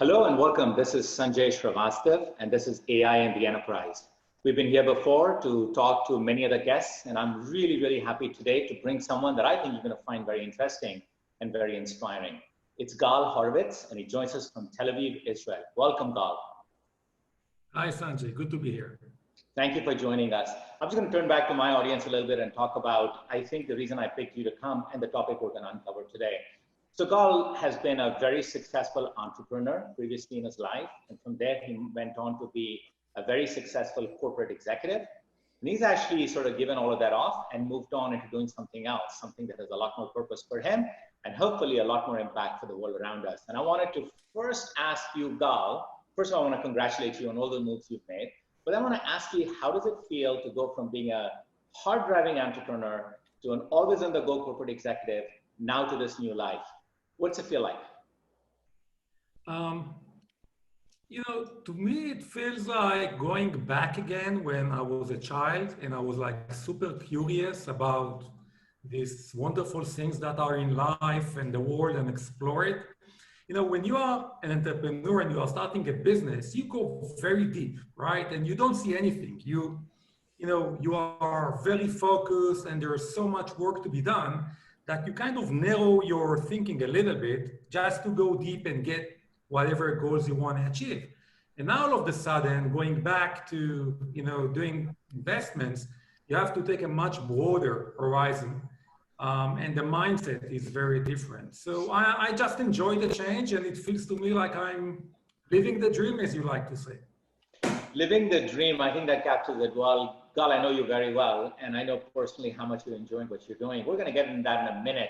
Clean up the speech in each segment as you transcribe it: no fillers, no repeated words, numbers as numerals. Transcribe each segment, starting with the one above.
Hello and welcome. This is Sanjay Srivastava, and this is AI and the Enterprise. We've been here before to talk to many other guests, and I'm really happy today to bring someone that I think you're going to find very interesting and very inspiring. It's Gal Horvitz, and he joins us from Tel Aviv, Israel. Welcome, Gal. Hi, Sanjay. Good to be here. Thank you for joining us. I'm just going to turn back to my audience a little bit and talk about, I think, the reason I picked you to come and the topic we're going to uncover today. So Gal has been a very successful entrepreneur previously in his life. And from there, he went on to be a very successful corporate executive. And he's actually sort of given all of that off and moved on into doing something else, something that has a lot more purpose for him and hopefully a lot more impact for the world around us. And I wanted to first ask you, Gal, first of all, I want to congratulate you on all the moves you've made. But I want to ask you, how does it feel to go from being a hard-driving entrepreneur to an always-on-the-go corporate executive, now to this new life? What's it feel like? To me, it feels like going back again when I was a child and I was like super curious about these wonderful things that are in life and the world and explore it. When you are an entrepreneur and you are starting a business, you go very deep, right? And you don't see anything. You are very focused and there's so much work to be done that you kind of narrow your thinking a little bit just to go deep and get whatever goals you want to achieve. And now all of a sudden, going back to, doing investments, you have to take a much broader horizon. And the mindset is very different. So I just enjoy the change and it feels to me like I'm living the dream, as you like to say. Living the dream, I think that captures it well. Gal, I know you very well, and I know personally how much you're enjoying what you're doing. We're going to get into that in a minute,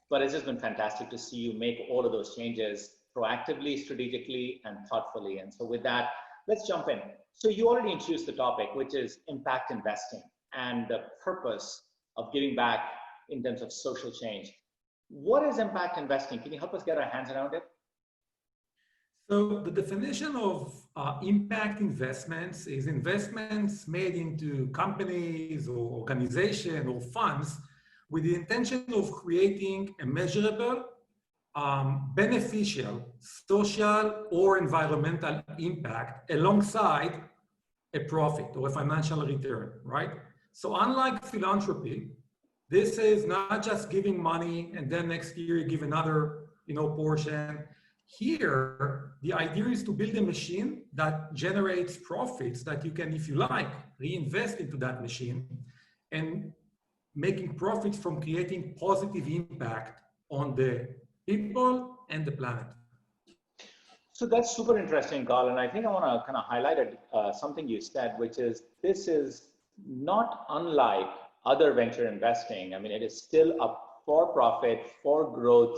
but it's just been fantastic to see you make all of those changes proactively, strategically, and thoughtfully. And so with that, let's jump in. So you already introduced the topic, which is impact investing and the purpose of giving back in terms of social change. What is impact investing? Can you help us get our hands around it? So the definition of impact investments is investments made into companies or organizations or funds with the intention of creating a measurable, beneficial, social or environmental impact alongside a profit or a financial return, right? So unlike philanthropy, this is not just giving money and then next year you give another, portion. Here, the idea is to build a machine that generates profits that you can, if you like, reinvest into that machine and making profits from creating positive impact on the people and the planet. So that's super interesting, Gal, and I think I want to kind of highlight something you said, which is this is not unlike other venture investing. I mean, it is still a for-profit, for-growth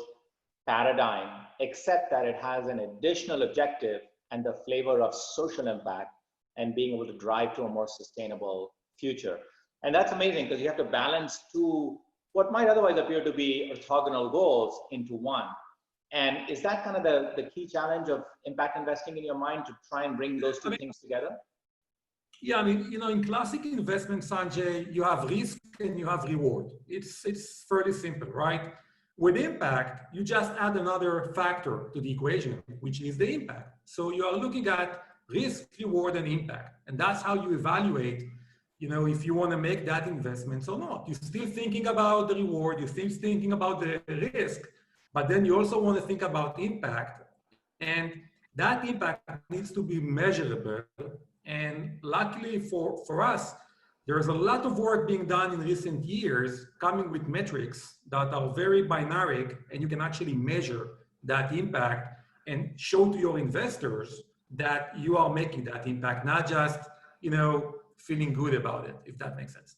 paradigm, except that it has an additional objective and the flavor of social impact and being able to drive to a more sustainable future. And that's amazing because you have to balance two, what might otherwise appear to be orthogonal goals into one. And is that kind of the key challenge of impact investing in your mind, to try and bring those two things together? Yeah, I mean, in classic investment, Sanjay, you have risk and you have reward. It's fairly simple, right? With impact, you just add another factor to the equation, which is the impact. So you are looking at risk, reward, and impact. And that's how you evaluate, if you want to make that investment or not. You're still thinking about the reward, you're still thinking about the risk, but then you also want to think about impact. And that impact needs to be measurable. And luckily for us, there's a lot of work being done in recent years coming with metrics that are very binary, and you can actually measure that impact and show to your investors that you are making that impact, not just, feeling good about it, if that makes sense.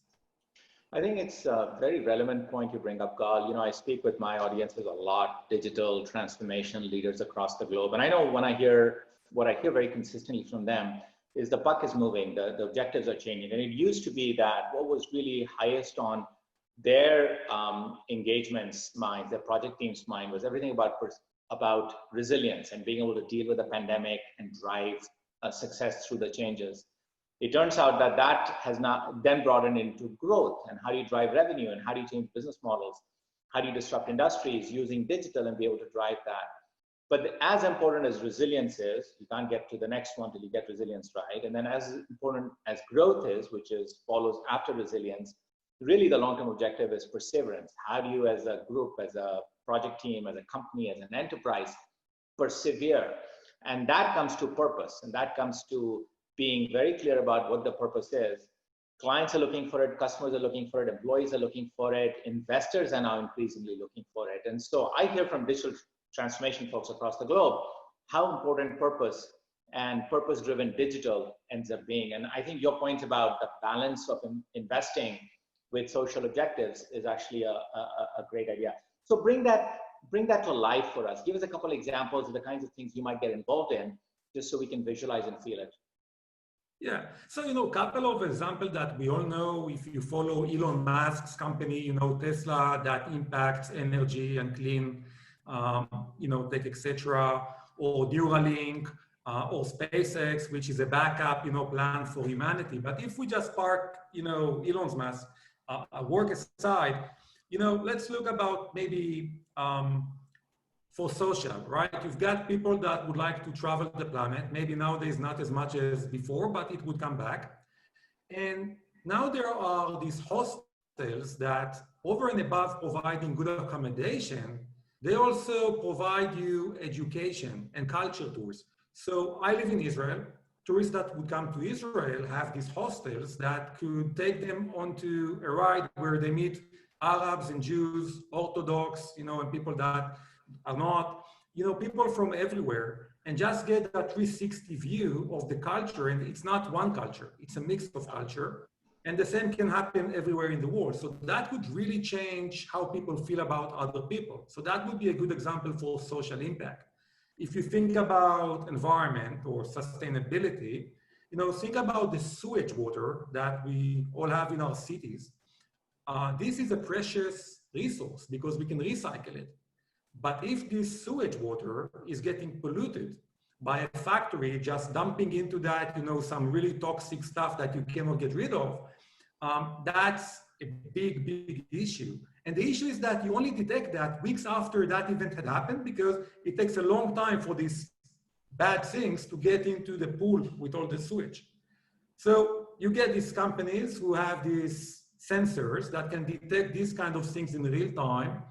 I think it's a very relevant point you bring up, Gal. I speak with my audiences a lot, digital transformation leaders across the globe. And I know what I hear very consistently from them is the puck is moving, the objectives are changing. And it used to be that what was really highest on their engagements mind, their project team's mind, was everything about resilience and being able to deal with the pandemic and drive success through the changes. It turns out that has not then broadened into growth, and how do you drive revenue, and how do you change business models? How do you disrupt industries using digital and be able to drive that? But as important as resilience is, you can't get to the next one till you get resilience right. And then as important as growth is, which is follows after resilience, really the long-term objective is perseverance. How do you as a group, as a project team, as a company, as an enterprise, persevere? And that comes to purpose, and that comes to being very clear about what the purpose is. Clients are looking for it, customers are looking for it, employees are looking for it, investors are now increasingly looking for it. And so I hear from digital transformation folks across the globe how important purpose and purpose-driven digital ends up being. And I think your point about the balance of investing with social objectives is actually a great idea. So bring that to life for us. Give us a couple examples of the kinds of things you might get involved in, just so we can visualize and feel it. Yeah, so, a couple of examples that we all know, if you follow Elon Musk's company, Tesla, that impacts energy and clean, tech, etc., or Neuralink, or SpaceX, which is a backup, plan for humanity. But if we just park, Elon Musk work aside, let's look about maybe for social, right? You've got people that would like to travel the planet. Maybe nowadays not as much as before, but it would come back. And now there are these hostels that, over and above providing good accommodation, they also provide you education and culture tours. So I live in Israel. Tourists that would come to Israel have these hostels that could take them onto a ride where they meet Arabs and Jews, Orthodox, and people that are not, people from everywhere, and just get that 360 view of the culture. And it's not one culture, it's a mix of culture. And the same can happen everywhere in the world. So that would really change how people feel about other people. So that would be a good example for social impact. If you think about environment or sustainability, think about the sewage water that we all have in our cities. This is a precious resource because we can recycle it. But if this sewage water is getting polluted by a factory just dumping into that, some really toxic stuff that you cannot get rid of, that's a big, big issue. And the issue is that you only detect that weeks after that event had happened, because it takes a long time for these bad things to get into the pool with all the sewage. So you get these companies who have these sensors that can detect these kind of things in real time.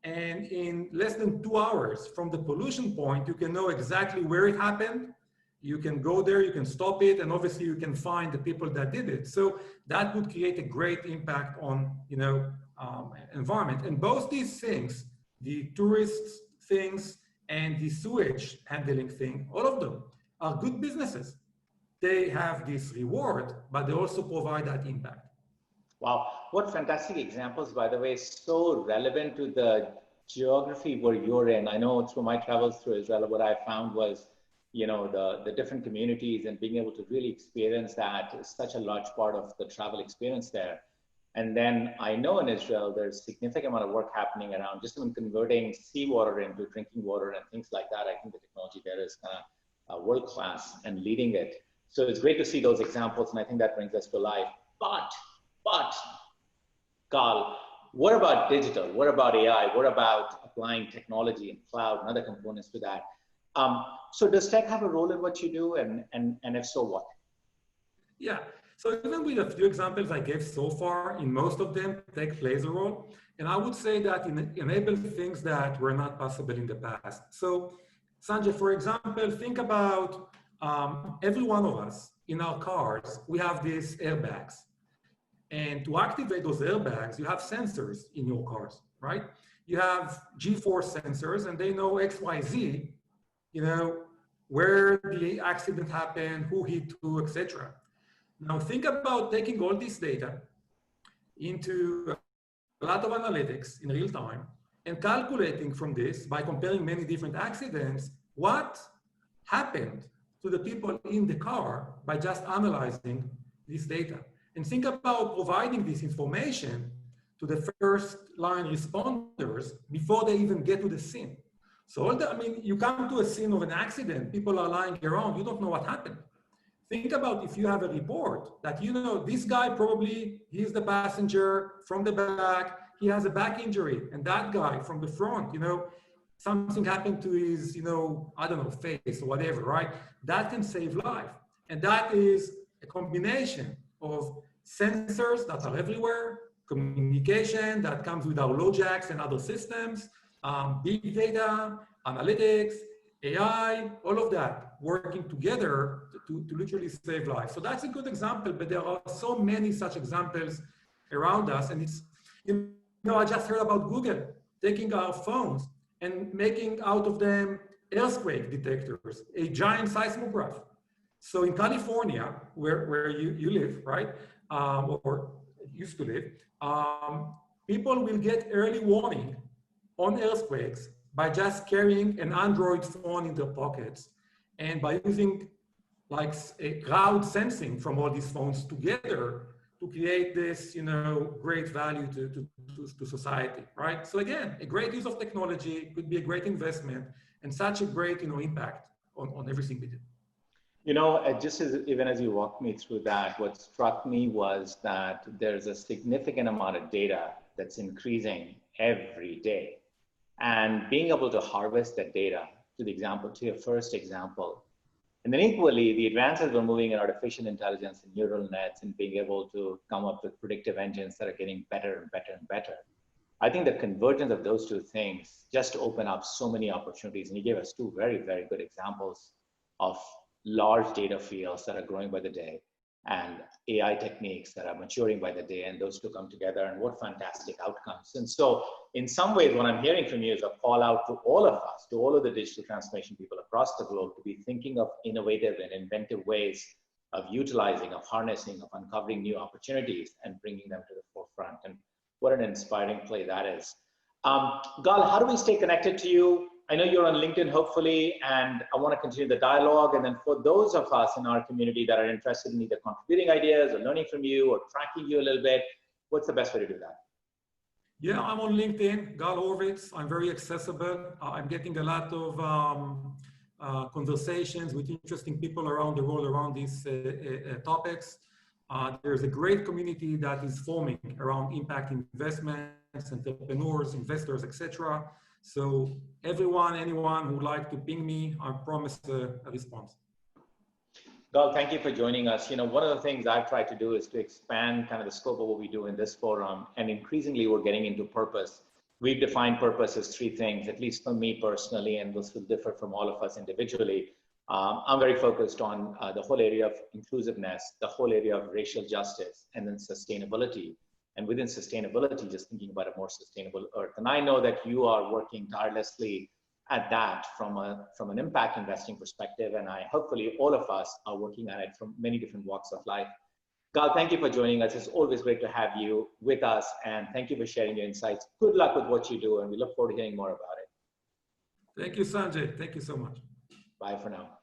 And in less than 2 hours from the pollution point, you can know exactly where it happened. You can go there, you can stop it, and obviously you can find the people that did it. So that would create a great impact on, environment. And both these things, the tourist things and the sewage handling thing, all of them are good businesses. They have this reward, but they also provide that impact. Wow, what fantastic examples, by the way, so relevant to the geography where you're in. I know through my travels through Israel, what I found was, the different communities and being able to really experience that is such a large part of the travel experience there. And then I know in Israel, there's significant amount of work happening around just even converting seawater into drinking water and things like that. I think the technology there is kind of world-class and leading it. So it's great to see those examples, and I think that brings us to life. But, Gal, what about digital? What about AI? What about applying technology and cloud and other components to that? So does tech have a role in what you do, and if so, what? Yeah, so even with a few examples I gave so far, in most of them, tech plays a role. And I would say that it enables things that were not possible in the past. So Sanjay, for example, think about every one of us in our cars, we have these airbags. And to activate those airbags, you have sensors in your cars, right? You have G-force sensors, and they know X, Y, Z, where the accident happened, who hit who, etc. Now think about taking all this data into a lot of analytics in real time and calculating from this by comparing many different accidents, what happened to the people in the car by just analyzing this data. And think about providing this information to the first line responders before they even get to the scene. So you come to a scene of an accident, people are lying around, you don't know what happened. Think about if you have a report that, this guy probably, he's the passenger from the back, he has a back injury, and that guy from the front, something happened to his, I don't know, face or whatever, right? That can save life. And that is a combination of sensors that are everywhere, communication that comes with our LoJacks and other systems, big data, analytics, AI, all of that working together to literally save lives. So that's a good example, but there are so many such examples around us. And it's, I just heard about Google taking our phones and making out of them earthquake detectors, a giant seismograph. So in California, where you live, right, or used to live, people will get early warning on earthquakes by just carrying an Android phone in their pockets and by using like a crowd sensing from all these phones together to create this, great value to society, right? So again, a great use of technology could be a great investment and such a great, impact on everything we do. Just even as you walked me through that, what struck me was that there's a significant amount of data that's increasing every day. And being able to harvest that data, to your first example, and then equally, the advances we're moving in artificial intelligence and neural nets and being able to come up with predictive engines that are getting better and better and better. I think the convergence of those two things just open up so many opportunities. And you gave us two very, very good examples of large data fields that are growing by the day and AI techniques that are maturing by the day, and those two come together, and what fantastic outcomes. And so in some ways, what I'm hearing from you is a call out to all of us, to all of the digital transformation people across the globe, to be thinking of innovative and inventive ways of utilizing, of harnessing, of uncovering new opportunities and bringing them to the forefront. And what an inspiring play that is. Gal, how do we stay connected to you? I know you're on LinkedIn, hopefully, and I want to continue the dialogue. And then for those of us in our community that are interested in either contributing ideas or learning from you or tracking you a little bit, what's the best way to do that? Yeah, I'm on LinkedIn, Gal Horvitz. I'm very accessible. I'm getting a lot of conversations with interesting people around the world around these topics. There's a great community that is forming around impact investments, entrepreneurs, investors, etc. So anyone who would like to ping me, I promise a response. Gal, thank you for joining us. One of the things I've tried to do is to expand kind of the scope of what we do in this forum, and increasingly we're getting into purpose. We've defined purpose as three things, at least for me personally, and this will differ from all of us individually. I'm very focused on the whole area of inclusiveness, the whole area of racial justice, and then sustainability. And within sustainability, just thinking about a more sustainable earth. And I know that you are working tirelessly at that from an impact investing perspective. And hopefully all of us are working at it from many different walks of life. Gal, thank you for joining us. It's always great to have you with us. And thank you for sharing your insights. Good luck with what you do. And we look forward to hearing more about it. Thank you, Sanjay. Thank you so much. Bye for now.